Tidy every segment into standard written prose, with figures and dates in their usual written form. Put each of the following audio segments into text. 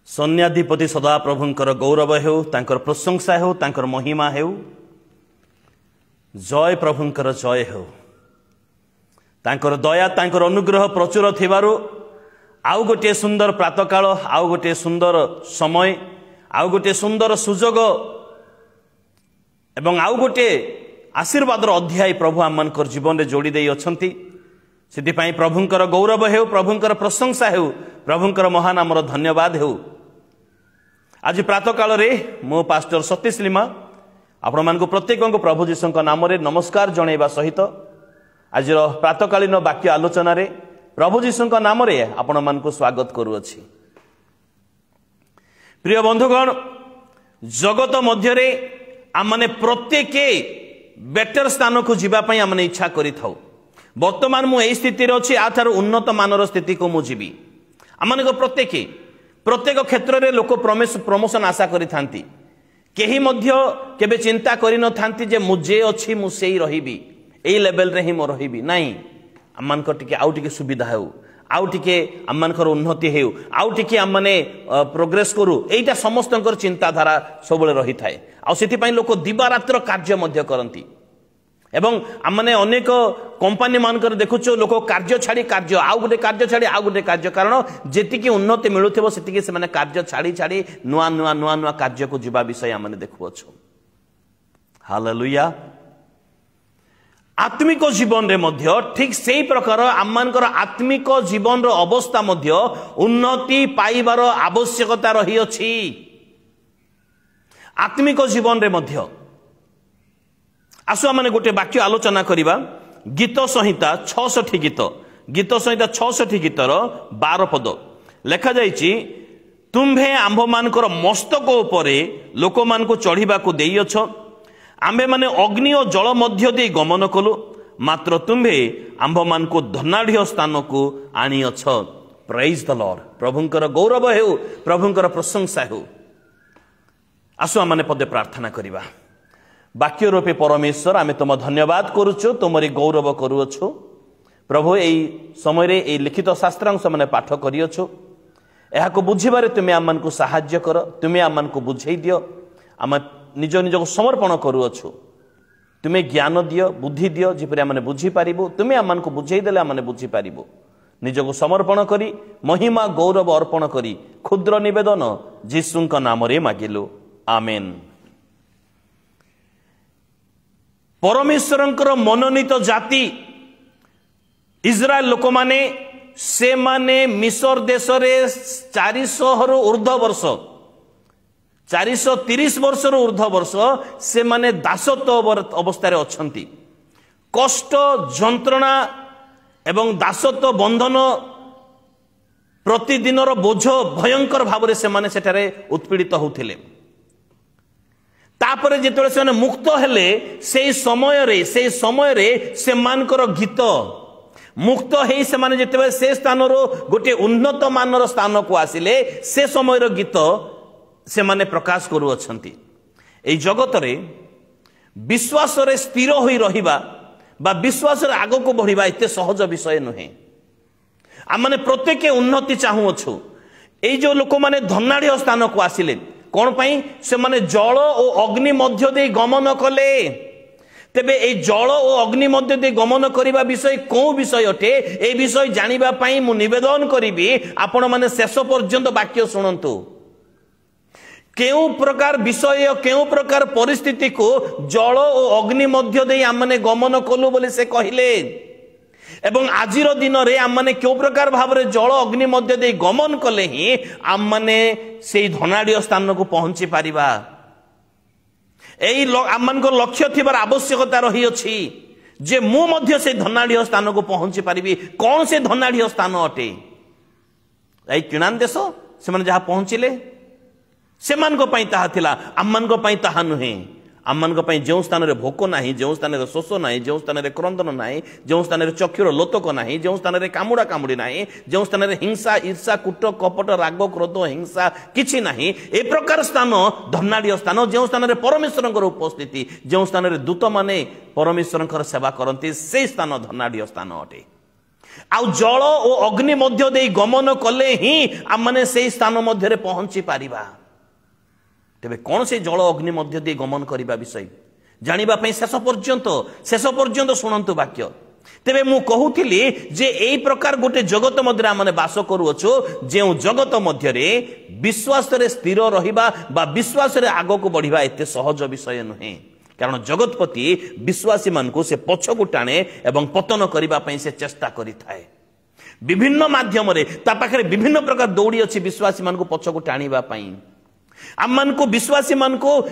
सन्याधिपति सदा प्रभुंकर गौरव हेउ तांकर प्रशंसा हेउ तांकर महिमा हेउ जय प्रभुंकर जय हेउ तांकर दया तांकर अनुग्रह प्रचुर थिबारु आउ गोटे सुंदर प्रातःकाल आउ गोटे सुंदर समय आउ गोटे सुंदर सुजोग एवं आउ गोटे आशीर्वादर अध्याय प्रभु आमनकर जीवन रे जोड़ी देई अछंती सिद्धि प्रभुंकर गौरव हेउ प्रभुंकर प्रशंसा हेउ प्रभुंकर महानामर धन्यवाद हेउ। आज प्रातः काल रे मो पास्टर सतीश लिमा आपण मानक प्रत्येक प्रभु जीशु नाम रे नमस्कार जणैबा सहित आज प्रातःकालीन वाक्य आलोचना रे प्रभु जीशु नाम रे आपण मानक स्वागत करूअछि। प्रिय बंधुगण जगत मध्य रे आमने प्रत्येक बेटर स्थान को जीवा पई आमने इच्छा करि थाउ। वर्तमान मु एई स्थिति रे अछि आथार उन्नत मानर स्थिति को मु जीवी आमने प्रत्येक क्षेत्र रे लोक प्रमोशन आशा करि थांती केही मध्य केबे चिंता करि न थांती जे मुझे अछि मु सेई रहिबी एई लेवल रे ही मो रहिबी नाही आमनक टिके आउ टिके सुविधा हेउ आउ टिके आमनकर उन्नति हेउ आउ टिके आमने प्रोग्रेस करू एईटा समस्तंकर चिंताधारा सबले रही थाए आ सेति पई लोक दिबा रात्र कार्य मध्य करंती एवं आमने अनेक कंपनी मानकर देखुचो लोक कार्य छाड़ी कार्य आउ गोटे कार्य छाड़ी आउ गोटे कार्य कारण जेतिकी उन्नति मिलुथिबो सेतिकी से माने कार्य छाड़ी छाड़ी नुआ नुआ नुआ नुआ कार्य को जीवा विषय आमने देखुअछो। हालेलुया। आत्मिक जीवन रे मध्य ठीक सेही प्रकार आमनकर आत्मिक जीवन रो अवस्था मध्य उन्नति पाइबार आवश्यकता रही अछि। आत्मिक जीवन रे मध्य आसु आमने गोटे वाक्य आलोचना करिबा गीत संहिता 66 गीत संहिता 66 गीतर 12 पद लेखा जाइछि तुम्भे आंभ मानकर मस्तक उपरे लोक मान को चढ़ीबा को देइअछ आंबे माने अग्नि और जल मध्य दे गमन कलु मात्र तुम्भे आंभ मान को धनाढ़ स्थान को आनिअछ। Praise the lord. प्रभुंकर गौरव हेउ प्रभुंकर प्रशंसा हेउ। आसु आमने पदे प्रार्थना करिबा। वाक्य रूपे परमेश्वर आमे तुम धन्यवाद करुछु तुमरी गौरव करुअछु प्रभु एई समय रे एई लिखित शास्त्रांश माने पाठ करिअछु एहा को बुझिबारे तुमे आमन को सहाय्य कर तुमे आमन को बुझेई दियो आम निज निज को समर्पण करुअछु तुमे ज्ञान दियो बुद्धि दियो जिपरि आमने बुझी पारिबो तुमे आमन को बुझेई देले आमने बुझी पारिबो निज को समर्पण करी महिमा गौरव अर्पण करी क्षुद्र निवेदन यीशुंक नाम रे मागिलु आमेन। परमेश्वरंकर मनोनीत जाति इस्राएल लोक माने से माने मिस्र देश रे 400 रु ऊर्ध्व वर्ष 430 वर्ष रु ऊर्ध्व वर्ष से माने दासत्व अवस्था रे अछंती। कष्ट जंत्रणा एवं दासत्व बंधन प्रतिदिन रो बोझ भयंकर भाव रे से माने सेठारे उत्पीड़ित होउथिले तापरे जेतले से मुक्त हेले से समय रे से मानकर गीत मुक्त हेई से माने जेतले से स्थान रो गोटे उन्नत मानर स्थान को आसिले से समय रो गीत से माने प्रकाश करू अछंती। एई जगत रे विश्वास रे स्थिर होई रहिबा बा विश्वास रे आगो को बढ़िबा एते सहज विषय नहे। आमने प्रत्येक उन्नति चाहू अछु एई जो लोक माने धनाढ़ स्थान को आसिले कौन पाई से माने जल और अग्नि मध्य दे गमन कले तेबे ए जल और अग्नि मध्य दे गमन करिबा विषय को विषय अटे ए विषय जानिबा पाई मु निवेदन करिबी आपण माने शेष पर्यंत वाक्य सुनंतु केउ प्रकार विषय केउ प्रकार परिस्थिति को जल और अग्नि मध्य दे आमने गमन कलु बोले से कहिले एवं आजिर दिन रे आमने क्यों प्रकार भाव रे जल अग्नि मध्य दे गमन कले ही आमने से धनाढ़ स्थान को पहुंची पारिबा एई आमनकर लक्ष्य थिबार आवश्यकता रही अछि जे मु मध्य से धनाढ़ स्थान को पहुंची पारिबी। कौन से धनाढ़ स्थान अटे एई किणान देश से माने जहा पहुंचिले से मान को पई ताहा थिला आमन को पई ताहा नुहे आमन को पई जो स्थान रे भोक नाही जो स्थान रे शोष नाही जो स्थान रे क्रंदन नाही जो स्थान रे चक्षुर लोतक नाही जो स्थान रे कामुड़ा कामुड़ी नाही जो स्थान रे हिंसा ईर्षा कूट कपट राग क्रोध हिंसा किछि नाही ए प्रकार स्थान धनाढ़ स्थान जो स्थान रे परमेश्वरंकर उपस्थिति जो स्थान रे दूत माने परमेश्वरंकर सेवा करंती से स्थान धनाढ़ स्थान अटे। आउ जल और अग्नि मध्य दे गमन कले ही आम मैंने से स्थान मध्य पहुंची पारिबा। तेबे कौन से जल अग्नि मध्य दे गमन करने विषय जानिबा पई शेष पर्यंत शुणंतु वाक्य। तेबे मु कहूतिली जे एई प्रकार गोटे जगत मध्य आम बास करूछु जे जगत मध्य विश्वास रे स्थिर रहिबा बा विश्वास रे आगो को बढ़िबा एते सहज विषय नुहे। कारण जगतपति विश्वासी मान को से पछ को टाणे एवं पतन करबा पई से चेष्टा करि थाए। विभिन्न माध्यम रे ता पाखरे विभिन्न प्रकार दौड़ी अछि विश्वासी मान को पछ को टाणीबा पई। आम को विश्वासी मान को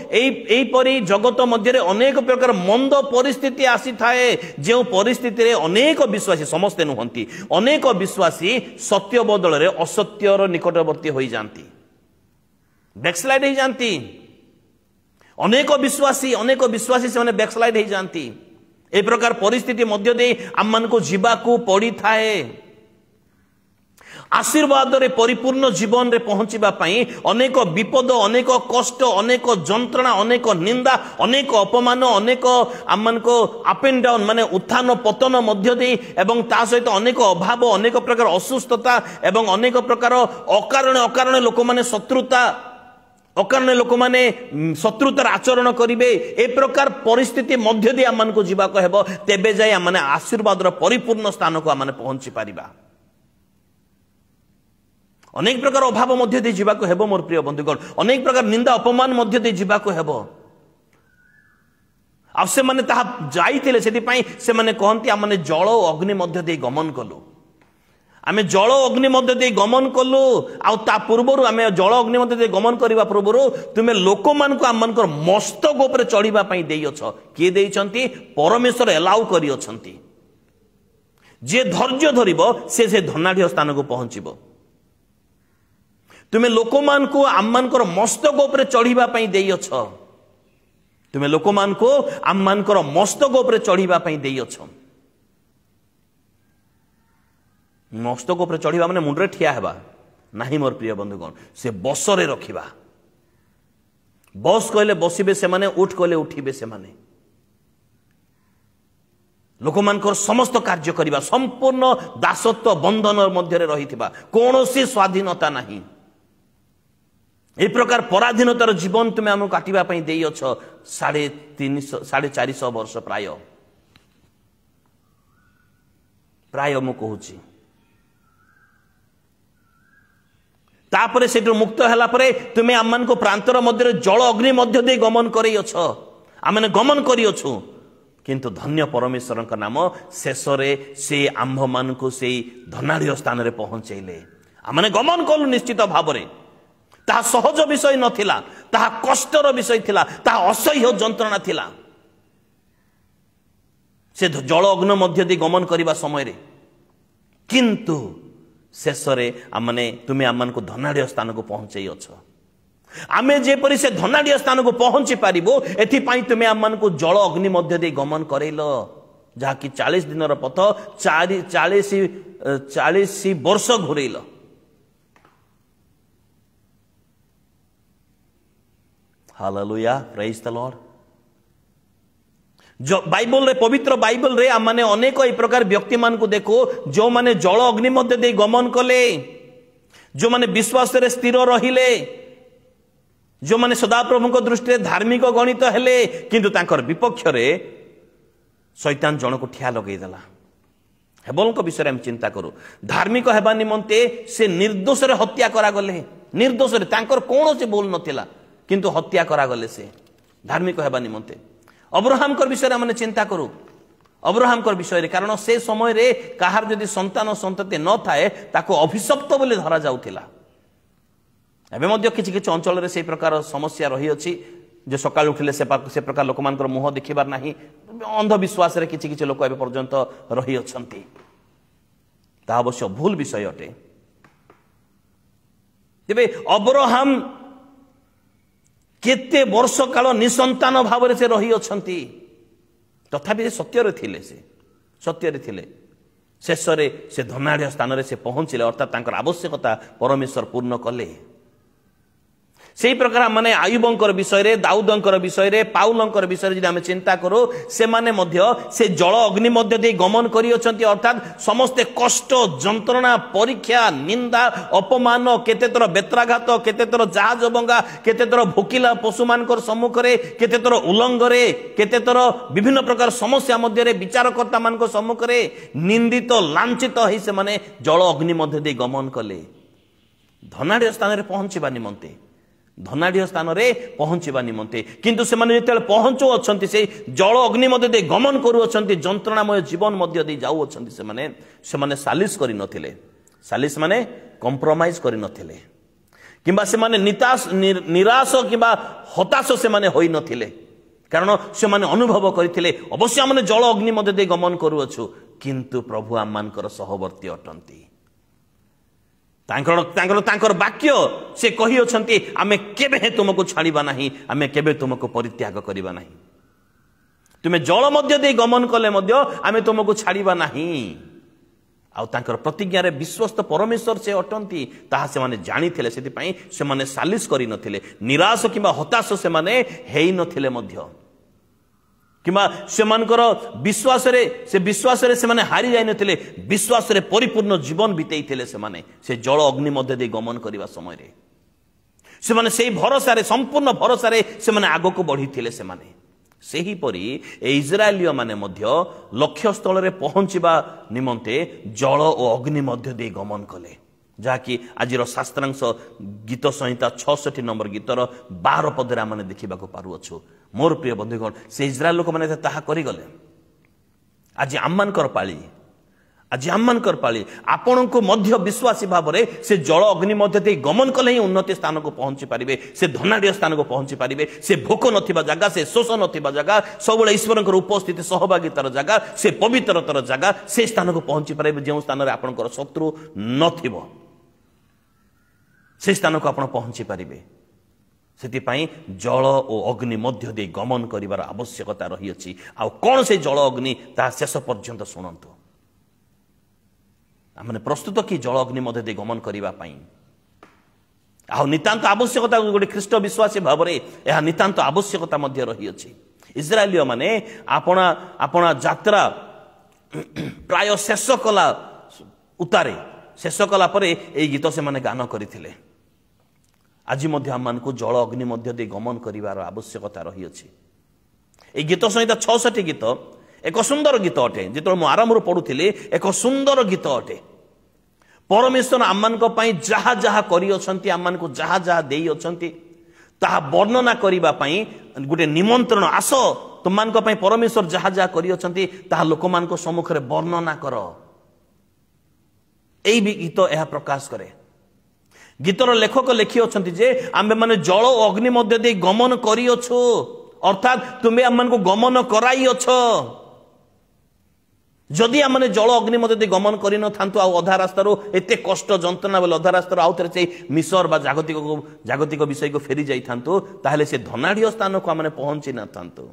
परी जगत मध्य अनेक प्रकार मंद परिस्थिति आसी थाए जो परिस्थिति रे अनेक विश्वासी समस्ते नुहंती अनेक विश्वासी सत्य बदल रे असत्यर निकटवर्ती होई जानती बैकस्लाइड हो जानती। अनेक विश्वासी से बैकस्लाइड हो जानती। ए प्रकार परिस्थिति मध्य दे आम मान को जीवा को पड़ी थाए। आशीर्वाद रे परिपूर्ण जीवन रे पहुंचीबा पई अनेक विपद अनेक कष्ट अनेक जंत्रणा अनेक निंदा अनेक अपमान अनेक आमन को अप एंड डाउन माने उत्थान पतन मध्य दे एवं ता सहित अनेक अभाव अनेक प्रकार असुस्थता एवं अनेक प्रकार अकारण लोक माने शत्रुता अकारण लोक माने शत्रुतार आचरण करिवे। ए प्रकार परिस्थिति मध्य दे आमन को जीवा को हेबो तेबे जाय माने आशीर्वाद रो परिपूर्ण स्थान को आमने पहुंची पारिबा। अनेक प्रकार अभाव मध्य दे जीवा को हेबो मोर प्रिय बंधुगण अनेक प्रकार निंदा अपमान मध्य दे जीवा को हेबो। आ से माने ताहा जाईतिले सेति पई से माने कहंती आ माने जल और अग्नि मध्य दे गमन कलु आमे जल अग्नि मध्य दे गमन कलु आ ता पूर्वरु आमे जल अग्नि मध्य दे गमन करबा पूर्वरु तुमे लोक मान को आमनकर मस्तक ऊपर चढ़ीबा पई देई अछ के देइचंती परमेश्वर एलाउ करी अछंती। जे धैर्य धरिबो से धनाढ्य स्थान को पहुंचीबो। तुमे लोक मान को आम मानकर मस्तक ऊपर चढ़ीबा पई देई अछ तुमे लोक मान को आम मानकर मस्तक ऊपर चढ़ीबा पई देई अछ। मस्तक ऊपर चढ़ीबा माने मुंडरे ठिया हेबा नाही मोर प्रिय बंधुगण से बसरे रखिबा। बस कहले बसिबे से माने उठ कहले उठिबे से माने लोक मानकर समस्त कार्य करिबा संपूर्ण दासत्व बंधन मध्य रहिथिबा कोनोसी स्वाधीनता नाही। ए प्रकार पराधीनतार जीवन तुम आम काटिबा पई देई अछ 350-400 वर्ष प्राय मु कहूची। तापरे सेठु मुक्त हैला परे तुमे आमन को प्रांतर मध्य जल अग्नि मध्य दे गमन करई अछ आमने गमन करी अछु किंतु धन्य परमेश्वर का नाम शेष से आंभ मान को से धनाढ़ स्थान रे पहुंचैले। आमने गमन कलु निश्चित भाव रे ताहा सहज विषय नथिला ताहा कष्टर विषय थिला ताहा असह्य जंत्रणा थिला। से जल अग्नि मध्य दे गमन करबा समय रे किंतु शेष रे आमने तुमे आमन को धनाढ़ स्थान को पहुंचई अछ। आमे जेपरि से धनाढ़ स्थान को पहुंची पारिबो एथि पई तुमे आमन को जल अग्नि मध्य दे गमन करैलो जहा कि 40 दिन पथ 40 वर्ष घुरैलो। Hallelujah praise the lord. जो बाइबल रे पवित्र बाइबल रे आमने अनेक ए प्रकार व्यक्ति मान को देखो जो माने जल अग्नि मध्य दे गमन कले जो माने विश्वास रे स्थिर रहिले जो माने सदाप्रभु को दृष्टि धार्मिक गणित हेले किंतु तांकर विपक्ष रे शैतान जन को ठिया लगई देला। हेबल को विषय हम चिंता करू धार्मिक हेबा निमंते से निर्दोष रे हत्या करा गले निर्दोष रे तांकर कोनो से बोल नथिला किंतु हत्या करा गले से धार्मिक हेबा निमंते। अब्राहम कर विषय हमने चिंता करू अब्राहम कर विषय कारण से समय रे कहार जदि संतान संतति न थाए ताको अभिशप्त बोली धरा जाउथिला। एबे मध्य किछि किछि अंचल रे से प्रकार समस्या रही अछि जे सकाळ उठिले से प्रकार लोक मानकर मुह देखिबार नाही अंधविश्वास रे किछि किछि लोक एबे पर्यंत रही अछंती ता अवश्य भूल विषय अटे। तेबे अब्राहम केते वर्ष काल निसंतान भाव रे से रही अछंती तथापि सत्य रे थिले से सत्य रे थिले शेष रे से धनाढ़ स्थान रे से पहुंचिले अर्थात तांकर आवश्यकता परमेश्वर पूर्ण कले। सेही प्रकार माने आयुबंकर विषय रे दाऊदंकर विषय रे पाउलंकर विषय रे आम चिंता करो से माने मध्य से जल अग्नि मध्य दे गमन करी अछंती अर्थात समस्ते कष्ट जंत्रणा परीक्षा निंदा अपमान केते तर बेत्राघात केते तर जहाज भंगा केते तर भोकिला पशु मानकर सम्मुख रे केते तर उल्लंघ रे केते तर विभिन्न प्रकार समस्या मध्य रे विचारकर्ता मानक सम्मुख रे निंदित लांछित होई से माने जल अग्नि मध्य दे गमन कले धनाढ्य स्थान रे पहुंचीबा निमंते धनाढ्य स्थान रे पहुंचीबा निमंते किंतु से माने जेतेले पहुंचो अछंती से जल अग्नि मध्य दे गमन करू अछंती जंत्रणामय जीवन मध्य दे जाऊ अछंती से माने सालिस करि नथिले सालिस माने कंप्रोमाइज करि नथिले किंबा से माने निराश किंबा हताश से माने होई नथिले कारण से माने अनुभव करथिले अवश्य माने जल अग्नि मध्य दे गमन करू अछु किंतु प्रभु आम मानकर सहवर्ती अटंती तांकर वाक्य से कही अछंती आमे केबे तुमको छाड़ीबा नाही आमे केबे तुमको परित्याग करिबा नाही तुमे जल मध्य दे गमन कले मध्य आमे तुमको छाड़ीबा नाही आउ तांकर प्रतिज्ञा रे विश्वस्त परमेश्वर से अटंती ताहा से माने जानी थिले सेति पई से माने सालिस करि नथिले निराश किबा हताश से माने हेई नथिले मध्य किमा से मानकर विश्वास रे से माने हारी जाय नथिले विश्वास रे परिपूर्ण जीवन बितेई थिले से जल अग्नि मध्य दे गमन करिवा समय रे से माने सेही भरोसा रे संपूर्ण भरोसा रे से माने आगो को बढ़ी थिले से माने सेही परी इस्राएलियो माने मध्य लक्ष्य स्थल रे पहुंचीबा निमंते जल और अग्नि मध्य दे गमन कले जहाँकि आज शास्त्रांश गीत संहिता 66 नंबर गीतर 12 पदरे आम देखा पारुअछु मोर प्रिय बंधुगण से इस्राएल लोक मैंने ताहा करिगले आज आममानकर पाली आपण को मध्य विश्वासी भाव में से जल अग्नि मध्य दे गमन कले ही उन्नति स्थान को पहुंची पारे से धनाढ़ स्थान को पहुंची पारे से भोक नथिबा जगह से शोष नथिबा जगह सब ईश्वर उपस्थिति सहभागितार जगह से पवित्रतर जगह से स्थान को पहुंची पारे जो स्थान में आपंकर शत्रु नथिबो से स्थान को आप पहुंची पारे से जल और अग्नि मध्य दे गमन करिवार आवश्यकता रही अछि आ कौन से जल अग्नि ता शेष पर्यंत शुणु आमने प्रस्तुत कि जल अग्नि मध्य दे गमन करिवा पई आ नितांत आवश्यकता गोटे ख्रीष्ट विश्वासी भाव में यह नितांत आवश्यकता मध्य रही अछि इस्राएलियो माने आपणा आपणा यात्रा प्राय शेष कला उतारे शेष कला परे ए गीत से माने गान करथिले आज मध्य आम को जल अग्नि मध्य दे गमन करिवार आवश्यकता रही अछि ए गीत संहिता 66 गीत एक सुंदर गीत अटे जितो मु आरंभ पढ़ुथिले एक सुंदर गीत अटे परमेश्वर आम जहा जहा करी अछंती आम को जहा जहा देई अछंती ताहा वर्णना करिबा पई गुटे निमंत्रण आस तुम मान पई परमेश्वर जहा जहा करी अछंती ताहा लोक मान को सम्मुख रे वर्णना कर एई भी गीत यह प्रकाश करे गीतर लेखक लिखि अछंती जे आमे माने जल और अग्नि मध्य दे गमन करी अछु अर्थात तुम्हें आम को गमन कराई अछ जदि आमने जल अग्नि मध्य दे गमन करि न थांतु आ अधा रास्तार एते कष्ट जंत्रणा बेले अधा रास्तार आउ थे से मिसर बा जागतिक विषय को फेरी जाई थांतु ताहले से धनाढ़ स्थान को आमने पहुंची न थांतु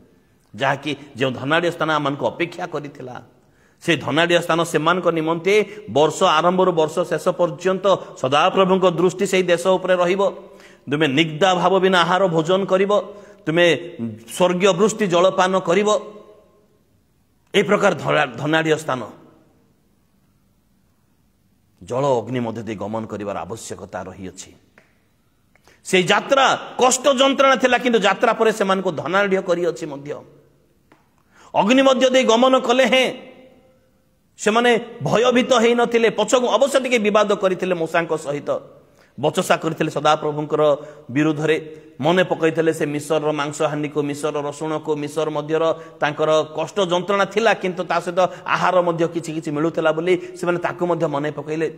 जहाँकि जो धनाढ़ स्थान आम को अपेक्षा करिथिला से धनाढ़ स्थान से निमंते वर्ष आरंभ वर्ष शेष पर्यंत सदाप्रभु को दृष्टि से देश उपरे रहिबो तुमे निग्धा भाव बिना आहार भोजन करिबो तुमे स्वर्गीय वृष्टि जलपान करिबो ए प्रकार धनाढ़ स्थान जल अग्नि मध्य दे गमन करिवार आवश्यकता रही अछि से यात्रा कष्ट जंत्रणा थिला किंतु यात्रा परे से मान को धनाढ़ करी अछि मध्य अग्नि मध्य दे गमन कले हैं से माने भयभीत हेई नथिले पछक अवश्य टिके विवाद करथिले मूसा सहित बचसा करथिले सदाप्रभुंकर विरुद्ध रे मने पकईथिले से मिसर रो मांस हानि को मिसर रसुण को मिसर मध्यर तांकर कष्ट जंत्रणा थिला किंतु ता सहित आहार मध्य किछि किछि मिलुथिला बोली से माने ताकु मध्य मने पकईले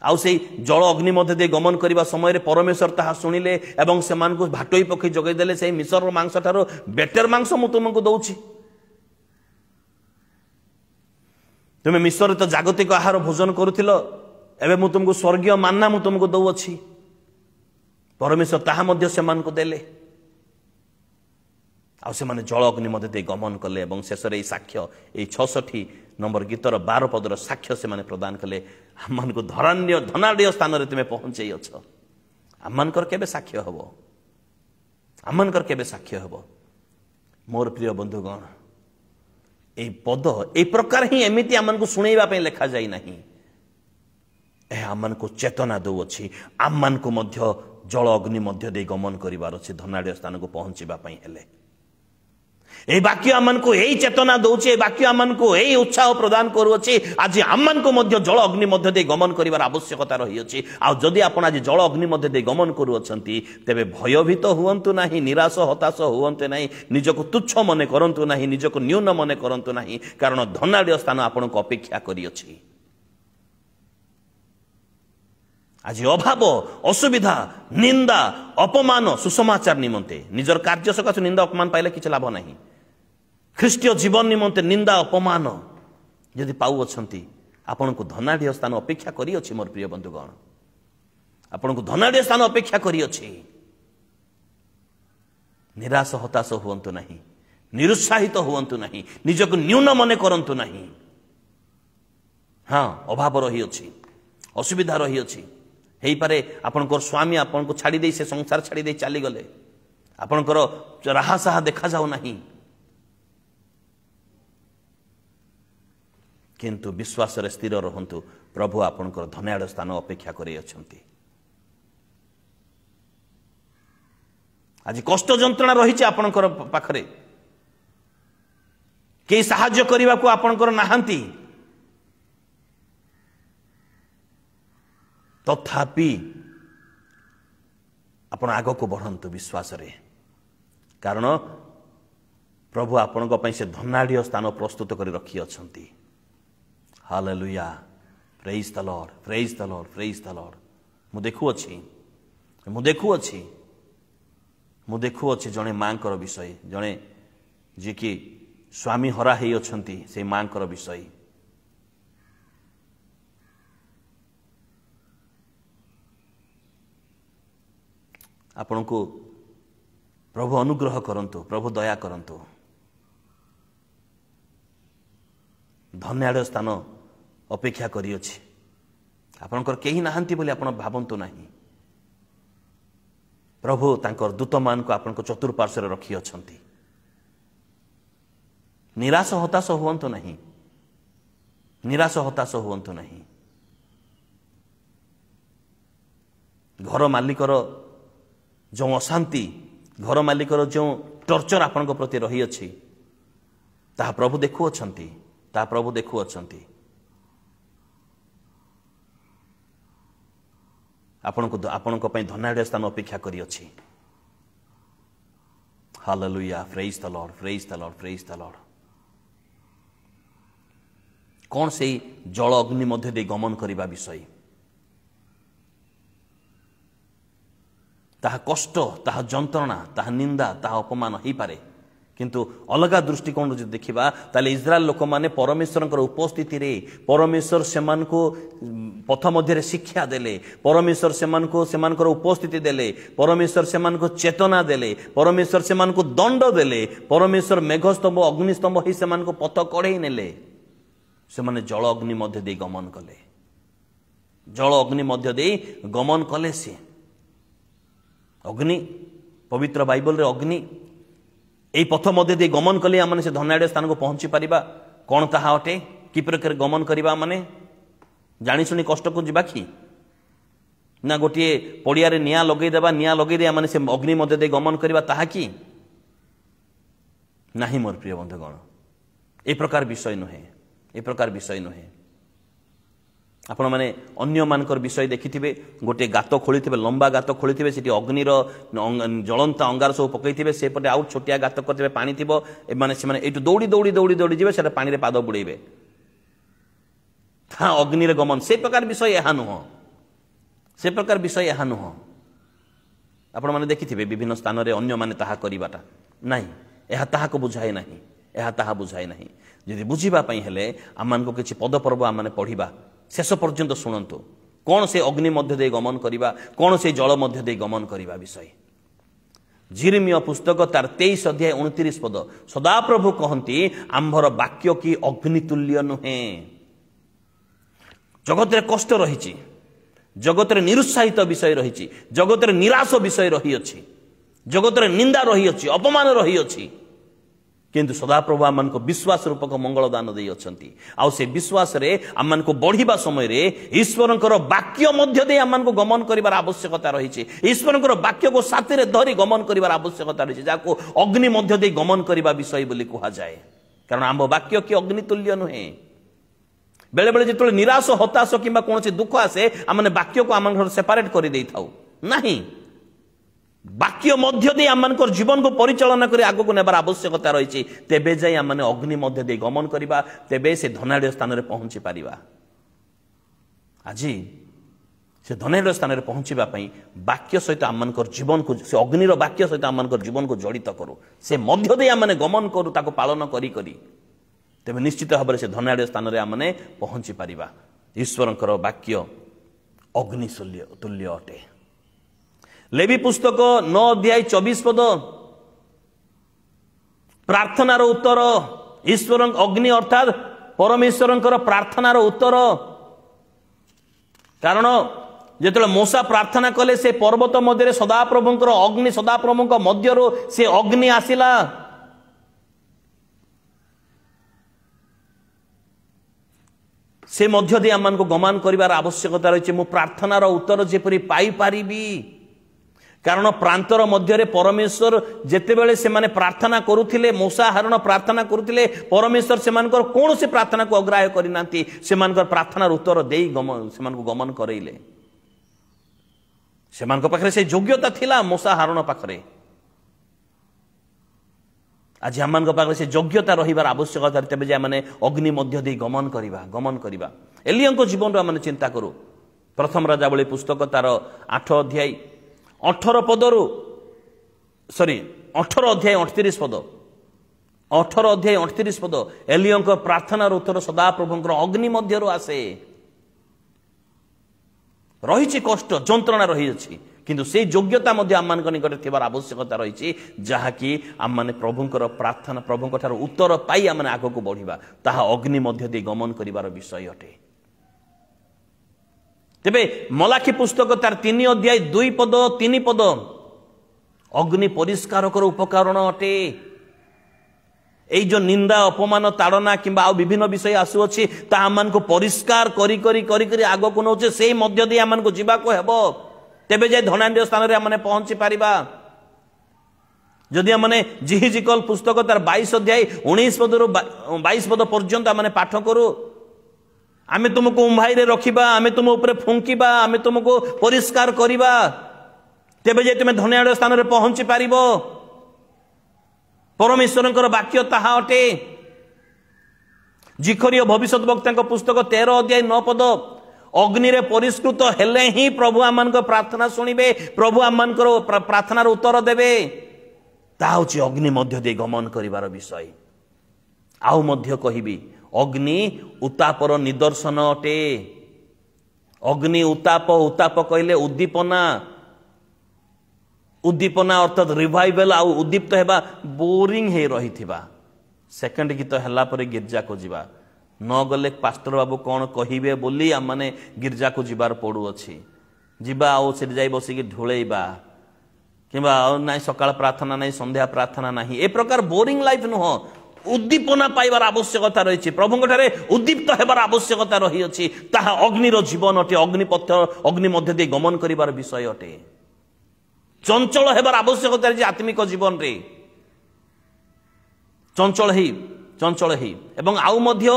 आउ से जल अग्नि मध्य दे गमन करबा समय रे परमेश्वर ताहा सुनिले एवं से मान को भाटोई पखी जगै देले से मिसर रो मांस थारो बेटर मांस मु तुमको दउछि तुम मिश्र तो जागतिक आहार भोजन करुथिलो एबे मु तुमको स्वर्गीय मान्ना मु तुमको दउ अछि परमेश्वर ताहा मध्य से मान को देले आ से माने जल अग्नि मध्य दे गमन कले एवं शेष रे साक्ष्य ए 66 नंबर गीतर 12 पदर साक्ष्य से माने प्रदान कले हम मान को धनाढ़ स्थान रे तुमे पहुंचै अछ आमनकर केबे साक्ष्य हबो आमनकर केबे साक्ष्य हबो मोर प्रिय बंधुगण ए पद ए प्रकार ही एमिति आमन को सुनैबा पे लिखा जाई नहीं ए आमन को चेतना दो अछि आमन को मध्य जल अग्नि मध्य दे गमन करिवार अछि धनाढ्य स्थान को पहुंचीबा पई हेले ए वाक्य आमन को एई चेतना दउछि ए वाक्य आमन को एई उत्साह प्रदान करूछि आज आमन को मध्य जल अग्नि मध्य दे गमन करिवार आवश्यकता रही अछि आ जदि आपण आज जल अग्नि मध्य दे गमन करू अछंती तेबे भयभीत हुवंतु नाही निराश हताश हुवंतु नाही निजको तुच्छ मने करंतु नाही निजको न्यून मने करंतु नाही कारण धनाढ्य स्थान आपण को अपेक्षा करी अछि आज अभाव असुविधा निंदा अपमान सुसमाचार निमंते निजर कार्य सकाशे निंदा अपमान पाइले किछ लाभ नाही ख्रीष्टीय जीवन निमंते निंदा अपमान यदि पाउ अछंती आपण को धनाढ्य स्थान अपेक्षा करी अछि मोर प्रिय बंधुगण आपण को धनाढ्य स्थान अपेक्षा करी अछि निराश हताश हुवंतु नाही निरुत्साहित हुवंतु नाही निजको न्यून मने करंतु नाही हां अभाव रही अछि असुविधा रही अछि हेई पारे आपनकर स्वामी आपन को छाड़ी दे से संसार छाड़ी दे चली गले आपनकर राहा साहा देखा जाऊ नहीं किंतु विश्वास रे स्थिर रहंतु प्रभु आपनकर धनाढ्य स्थान अपेक्षा करी अछंती आज कष्ट जंत्रणा रही छे आपनकर पाखरे के सहाय्य करिबा को आपनकर नाहंती तथापि आपण आग को बढ़ंतु विश्वास रे कारण प्रभु आपण को पई से धनाढ्य स्थान प्रस्तुत करी रखी अछंती hallelujah praise the lord praise the lord praise the lord मु देखु अछि जणे मांकर विषय जणे जे कि स्वामी हरा हेई अछंती से मांकर विषय आपण को प्रभु अनुग्रह करंतु प्रभु दया करंतु धनाढ्य स्थान अपेक्षा करी अछि आपनकर केही नाहंती बोली आपण भाबंतु नाही प्रभु तांकर दूत मान को आपण को चतुर्पार्श्व रे रखी अछंती निराश हताश हुवंतु नाही निराश हताश हुवंतु नाही घर मालिकर जो अशांति घर मालिकर जो टर्चर आपण को प्रति रही अछि ता प्रभु देखु अछंती ता प्रभु देखु अछंती आपण को पई धनाढ्य स्थान अपेक्षा करी अछि hallelujah praise the lord praise the lord praise the Lord कौन से जल अग्नि मध्य दे गमन करिबा विषय ताहा कष्ट ताहा जंत्रणा ताहा निंदा ताहा अपमान ही पारे किंतु अलगा दृष्टिकोण जो देखिबा ताले इस्राएल लोक माने परमेश्वरंकर उपस्थिति रे परमेश्वर सेमान को पथ मध्य रे शिक्षा देले परमेश्वर सेमान को सेमानकर उपस्थिति देले परमेश्वर सेमान को चेतना देले परमेश्वर सेमान को दंड देले परमेश्वर मेघस्तंभ अग्निस्तंभ ही सेमान को पथ कढेई नेले सेमाने जल अग्नि मध्य दे गमन कले जल अग्नि मध्य दे गमन कले से अग्नि पवित्र बाइबल रे अग्नि एई पथ मध्य दे गमन कले आमने से धनाढ्य स्थान को पहुंची परिबा कोन ताहा अटे कि प्रकार गमन करिबा माने जानि सुनी कष्ट को जिबा कि ना गोटे पड़िया रे निया लगै देबा निया लगै दे आमने से अग्नि मध्य दे गमन करिबा ताहा कि नाही मोर प्रिय बंधुगण ए प्रकार विषय नहे ए प्रकार विषय नहे आपण माने अन्य मानकर विषय देखिथिबे गोटे गात खोलिथिबे लंबा गात खोलिथिबे सेठी अग्निर जलंता अंगार सब पकैथिबे से पटे आउट छोटिया गात करथिबे पानी थिबो ए माने से माने एटु दौड़ी दौड़ी दौड़ी दौड़ी जिवे सेटा पानी रे पाद बुड़ेबे था अग्नि रे गमन से प्रकार विषय एहा नुह से प्रकार विषय एहा नुह आपण माने देखिथिबे विभिन्न स्थान रे अन्य माने ताहा करिबाटा नाही एहा ताहा को बुझाए नाही एहा ताहा बुझाए नाही यदि बुझिबा पई हेले आमान को किछि पद पर्व आमाने पढिबा शेष पर्यंत शुणु कौन से अग्नि मध्य दे गमन करिबा कौन से जल मध्य दे गमन करिबा विषय जिर्मिया पुस्तक तार 23 अध्याय 29 पद सदा प्रभु कहती आंभर वाक्य की अग्नितुल्य नुहे जगत रे कष्ट रही जगत निरुत्साहित विषय रही, जगत निराश विषय रही अछि, जगत निंदा रही अछि, अपमान रही अछि, किंतु सदाप्रभु आम को विश्वास रूपक मंगल दान दे अछंती। आउ से विश्वास रे आम को बढ़िबा समय रे ईश्वरंकर वाक्य मध्य दे आम को गमन करिवार आवश्यकता रही, ईश्वरंकर वाक्य को साथी रे धरी गमन करिवार आवश्यकता रही, जाको अग्नि मध्य दे गमन करिबा विषय बोली कहा जाए। कारण आम वाक्य कि अग्नि तुल्य नुहे। बेले बेले जिते निराश हताश किंबा कौन दुख आसे आम वाक्य को आम सेपारेट कर दे थाउ नहीं, वाक्य मध्य दे आम जीवन को परिचालना कर आग को नेबार आवश्यकता रही, तेबे जाई आम अग्नि मध्य दे गमन करवा, तेबे से धनाढ़ स्थान में पहुंची पारिबा। आज से धनाढ़ स्थान में पहुंचवा वाक्य सहित आम जीवन को से अग्निर वाक्य सहित आम जीवन को जड़ित करूँ, से मध्य दे आम गमन करूँ ताको पालन करी करी, तेबे निश्चित भाव से धनाढ़ स्थान में आम पहुंची पारिबा। ईश्वरंकर वाक्य अग्नि तुल्य अटे। लेवी पुस्तक 9 अध्याय 24 पद, प्रार्थनार उत्तर, ईश्वर अग्नि अर्थात परमेश्वरंकर प्रार्थनार उत्तर। कारण जेतले मूसा प्रार्थना कले से पर्वत मध्य सदाप्रभुंकर अग्नि, सदाप्रभुंक मध्यरो से अग्नि आसिला। से मध्य दे आम को गमान करिवार आवश्यकता रही, मु प्रार्थनार उत्तर जेपरि पाई पारिबी। कारण प्रांतर मध्य परमेश्वर जेतेबेले से माने प्रार्थना करुथिले, मूसा हारून प्रार्थना करुथिले, परमेश्वर सेमानकर कौन से प्रार्थना को अग्राह्य करिनांती, सेमानकर प्रार्थनार उत्तर देई सेमानको गमन करैले। सेमानक पाखरे से योग्यता थिला मूसा हारून पाखरे। आज आम पाखरे से योग्यता रहिबार आवश्यकता, तेबे जे माने अग्नि मध्य देई गमन करिबा। एलियाको जीवन रो माने चिंता करू। प्रथम राजावली पुस्तक तार 8 अध्याय 18 पदरु 18 अध्याय 38 पद, 18 अध्याय 38 पद, एलियंक प्रार्थनार उत्तर सदाप्रभुंकर अग्नि मध्यरु आसे। रही कष्ट जंत्रणा रही अछि, किंतु से योग्यता मध्य आम निकट थिबार आवश्यकता रही, जहाँकि आम माने प्रभुंकर प्रार्थना, प्रभुंक ठार उत्तर पाई आम आग को बढ़िबा, ताहा अग्नि मध्य दे गमन करिवार विषय अटे। तेबे मलाखी पुस्तक तार 3 अध्याय 2 पद 3 पद, अग्नि परिष्कारकर उपकरण अटे। एई जो निंदा अपमान ताड़ना किंबा आ विभिन्न विषय आसुअछि, ता आमान को परिष्कार करी करी करी करी आग को नौचे, से मध्य दे आमान को जीवा को हेबो, तेबे जाय धनाढ़ स्थान रे आमाने पहुंची पारिबा। जदि आमाने जिहिजिकल पुस्तक तार 22 अध्याय 19 पदरु 22 पद पर्यंत आमाने पाठ करू, आमे तुमको उम्भाई रे रखिबा, आमे तुम ऊपर फुंकिबा, आमे तुमको परिष्कार करिबा, तेबे जे तुमे धनाढ़ स्थान रे पहुंची पारिबो। परमेश्वरंकर वाक्य ताहा अटे। जिखरिय भविष्यत वक्ता पुस्तक 13 अध्याय 9 पद, अग्नि रे परिष्कृत हेले ही प्रभु आमान प्रार्थना शुणिबे, प्रभु आमान प्रार्थनार उत्तर देबे। ताहा होछि अग्नि मध्य दे गमन करिवार विषय। आउ मध्य कहिबी, अग्नि उतापर निदर्शन अटे। अग्नि उताप, उताप कहले उद्दीपना, उद्दीपना अर्थात रिवाइवल, आउ उद्दीप्त हेबा बोरिंग हे रहिथिबा। सेकंड गीत हला परे गिरजा को जीवा न गले पास्टर बाबू कौन कहिबे बोली आम माने गिरजा को जीवार पड़ू अछि, जीवा आउ से जाई बसिकी ढोलेइबा किंबा नाई सकाळ प्रार्थना नाई संध्या प्रार्थना नाही, ए प्रकार बोरिंग लाइफ नुह। उद्दीपना पाइबार आवश्यकता रही, प्रभुंक ठारे उद्दीप्त हेबार आवश्यकता रही अछि। ताहा अग्निर जीवन अटे, अग्निपथ अग्नि मध्य दे गमन करिबार विषय अटे। चंचल हेबार आवश्यकता रही आत्मिक जीवन रे, चंचल ही एवं आउ मध्य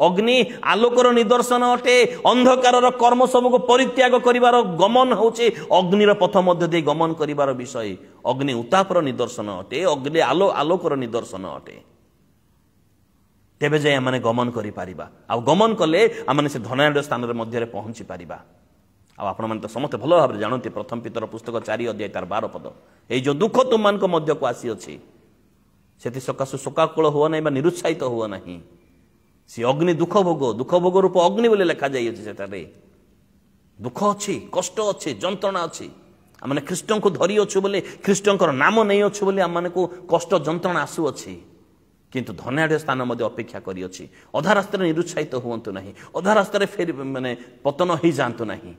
अग्नि आलोकर निदर्शन अटे। अंधकार कर्म सब को परित्याग करिबार गमन होचे अग्निर पथ मध्य दे गमन करिबार विषय। अग्नि उतापर निदर्शन अटे, अग्नि आलोकर निदर्शन अटे। तेबे जाय आमने गमन करि पारिबा, आ गमन कले आमने से धनाढ़ स्थान रे मध्य रे पहुंची पारिबा। आ आपण माने तो समस्त भलो भाबरे जानते प्रथम पितर पुस्तक 4 अध्याय तार 12 पद, ए जो दुख तुम मान को मध्य को आसी अछि सेति सकाशु शोकाकुल हुआ नहीं, निरुत्साहित हुआ नहीं। सी अग्नि दुख भोग रूप अग्नि बोले लिखा जाइए, दुख अच्छी, कष्ट अच्छी, जंत्रणा अच्छी। आम ख्रीष्ट को धरी अच्छु बोले, ख्रीष्ट नाम नहीं अच्छु बोले आम को कष्ट जंत्रणा आसु अच्छी, किंतु धनाढ़ स्थान मध्य अपेक्षा करी अछि। अधा रास्ता निरुत्साहित हुअंतु नहीं, अधा रास्ता फेर माने पतन हो जातु नहीं।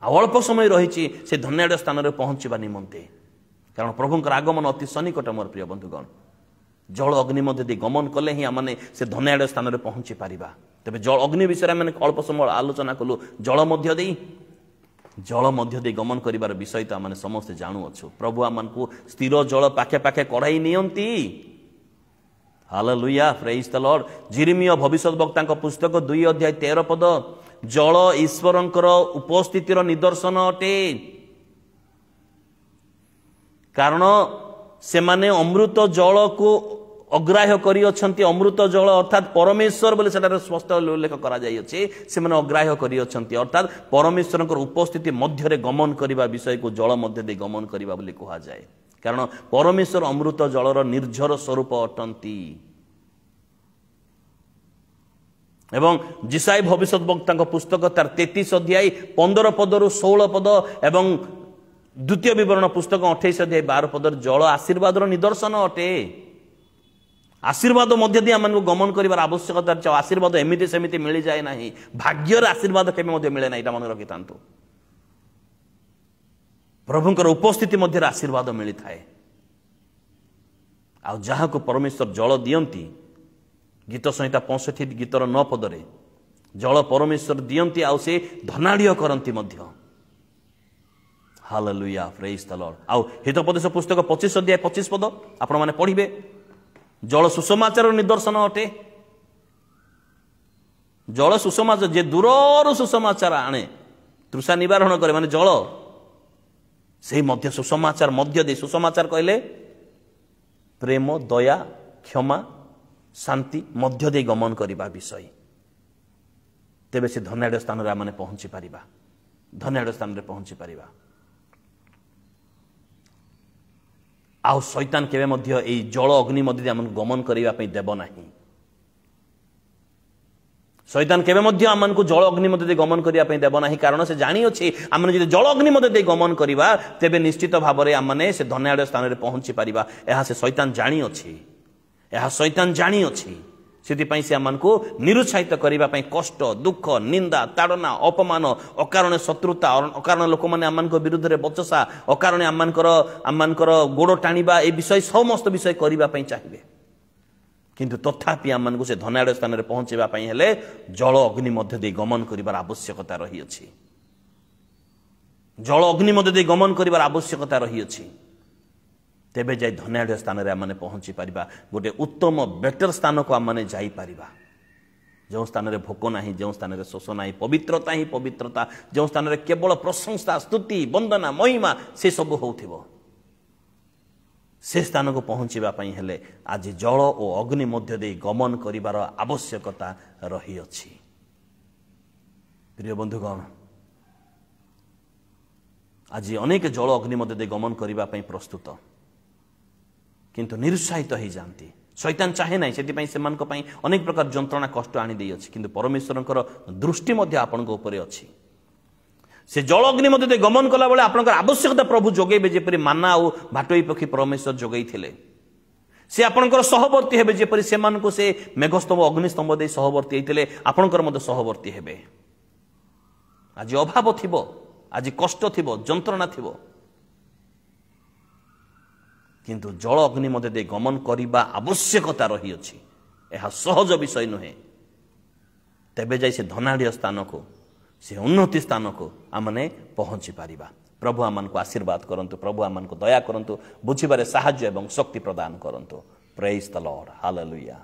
अल्प समय रही से धन्याढ़ स्थान में पहुंचवा निमंते कारण प्रभुंकर आगमन अति सन्निकट मोर प्रिय बंधुगण जल अग्नि मध्य दे गमन कले ही आम से धन्याढ़ स्थान में पहुंची पारिबा तेरे जल अग्नि विषय में अल्प समय आलोचना कलु जल मध्य दे गमन करिवार विषय तो आम समस्ते जानुअछु प्रभु आम को स्थिर जल पाखे पाखे कढ़ाई नियंती हालेलुया प्रेज द लॉर्ड जिरिमिया भविष्यद्वक्ता पुस्तक 2 अध्याय 13 पद जल ईश्वरंकर उपस्थितिर निदर्शन अटे कारण से माने अमृत जल को अग्राह्य करी अछंती अमृत जल अर्थात परमेश्वर बोले सेटार स्पष्ट उल्लेख करा जाई अछि से माने अग्राह्य करी अछंती अर्थात परमेश्वरंकर उपस्थिति मध्य रे गमन करिबा विषय को जल मध्य दे गमन करिबा बोली कहा जाए कारण परमेश्वर अमृत जलर निर्झर स्वरूप अटंती एवं जिसाई भविष्यद्वक्ता पुस्तक तार 33 अध्याय 15 पदरु 16 पद एवं द्वितीय विवरण पुस्तक 28 अध्याय 12 पदर जल आशीर्वाद निदर्शन अटे आशीर्वाद मध्य दी आम गमन कर आवश्यकता आशीर्वाद एमती सेमती मिल जाए ना भाग्यर आशीर्वाद केवे मिले ना यहाँ मन रखी था प्रभुंकर उपस्थिति मध्य आशीर्वाद मिली थाए आ जहाँ को परमेश्वर जल दियंती गीत संहिता 65 गीतर 9 पदरे जल परमेश्वर दियंती आउ से धनाढ़ करती मध्य हालेलुया प्रेज द लॉर्ड आउ हितोपदेश पुस्तक 25 अध्याय 25 पद आपण माने पढ़िबे जल सुसमाचार निदर्शन अटे जल सुसमाचार जे दूर सुसमाचार आने तृषा निवारण करे माने जल से मध्य सुसमाचार मध्य दे सुसमाचार कहले प्रेम दया क्षमा शांति मध्य दे गमन करबा विषय तेबे से धन्याढ़ स्थान रे माने पहुंची पारिबा धन्याढ़ स्थान रे पहुंची पारिबा आउ शैतान केवे मध्य एई जल अग्नि मध्य आम गमन करिबा पई देब नाही शैतान केवे मध्य आम को जल अग्नि मध्य गमन करिबा पई देब नाही कारण से जानी अछि आम जदि जल अग्नि मध्य गमन करिबा तेबे निश्चित भाव में आमने से धन्याढ़ स्थान रे पहुंची पारिबा एहा से शैतान जानी अछि एहा शैतान जानी अछि सेति से आम को निरुत्साहित करबा पई कष्ट दुख निंदा ताड़ना अपमान अकारण शत्रुता अकारण लोक मैंने आम विरुद्ध में बचसा अकारण आमकर गोड़ टाणिबा ए विषय समस्त विषय करने चाहिए किंतु तथापि आम को से धन्याढ़ स्थान में पहुंचापी हेले जल अग्नि मध्य दे गमन कर आवश्यकता रही अछि जल अग्नि मध्य दे गमन कर आवश्यकता रही अछि तेबे जाई धन्याढ़ स्थान रे आमने पहुंची पारिबा गोटे उत्तम बेटर स्थान को आमने जाई पारिबा जो स्थान रे भोक नाही जो स्थान रे शोष नाही पवित्रता ही पवित्रता जो स्थान रे केवल प्रशंसा स्तुति वंदना महिमा से सब होउथिबो से स्थान को पहुंचीबा पई हेले आज जल और अग्नि मध्य दे गमन करिवार आवश्यकता रही अछि प्रिय बंधुगण आज अनेक जल अग्नि मध्य दे गमन करिबा पई प्रस्तुत किंतु निरुत्साहित हो जाती शैतान चाहे ना से अनेक प्रकार जंत्रणा कष्ट आनी दे अछि किंतु परमेश्वर दृष्टि आपण ऊपर अच्छी से जल अग्नि मध्य गमन कला बेले आपनकर आवश्यकता प्रभु जोगेबे जेपरि माना और भाटोई पक्षी परमेश्वर जोगई थिले से आपनकर सहवर्ती हेबे जेपरि सेमान को से मेघस्तंभ अग्निस्तंभ दे सहवर्ती हेतिले आपनकर मध्य सहवर्ती हेबे आज अभाव थिबो आज कष्ट थिबो जंत्रणा थिबो किंतु जल अग्नि मध्य दे गमन करिबा आवश्यकता रही अछि यह सहज विषय नुहे तेबे जाई से धनाढ़ स्थान को से उन्नति स्थान को आमने पहुंची पारिबा प्रभु आमन को आशीर्वाद करंतु प्रभु आमन को दया करंतु बुझिबारे साहाय्य एवं शक्ति प्रदान करंतु प्रेज द लॉर्ड हालेलुया।